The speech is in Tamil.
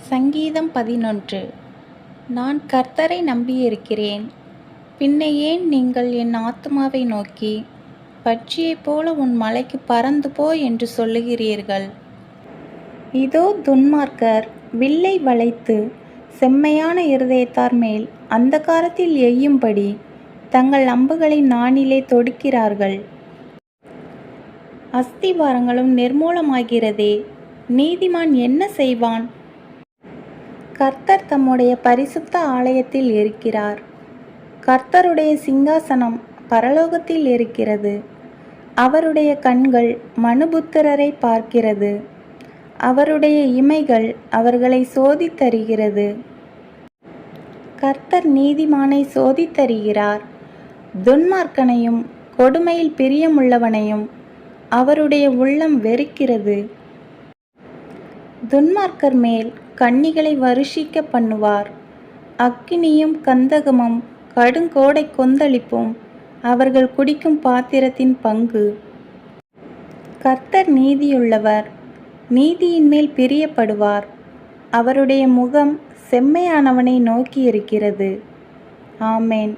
சங்கீதம் 11. நான் கர்த்தரை நம்பியிருக்கிறேன். பின்னே ஏன் நீங்கள் என் ஆத்துமாவை நோக்கி, பட்சியைப் போல உன் மலைக்கு பறந்து போ என்று சொல்லுகிறீர்கள்? இதோ துன்மார்க்கர் வில்லை வளைத்து செம்மையான இருதயத்தார் மேல் அந்தகாரத்தில் எய்யும்படி தங்கள் அம்புகளை நாணிலே தொடுக்கிறார்கள். அஸ்திபாரங்களும் நிர்மூலமாகிறதே, நீதிமான் என்ன செய்வான்? கர்த்தர் தம்முடைய பரிசுத்த ஆலயத்தில் இருக்கிறார். கர்த்தருடைய சிங்காசனம் பரலோகத்தில் இருக்கிறது. அவருடைய கண்கள் மனுபுத்திரரை பார்க்கிறது. அவருடைய இமைகள் அவர்களை சோதித்தறிகிறது. கர்த்தர் நீதிமானை சோதித்தறிகிறார். துன்மார்க்கனையும் கொடுமையில் பிரியமுள்ளவனையும் அவருடைய உள்ளம் வெறுக்கிறது. துன்மார்க்கர் மேல் கண்ணிகளை வருஷிக்க பண்ணுவார். அக்கினியும் கந்தகமும் கடுங்கோடை கொந்தளிப்பும் அவர்கள் குடிக்கும் பாத்திரத்தின் பங்கு. கர்த்தர் நீதியுள்ளவர், நீதியின் மேல் பிரியப்படுவார். அவருடைய முகம் செம்மையானவனை நோக்கியிருக்கிறது. ஆமென்.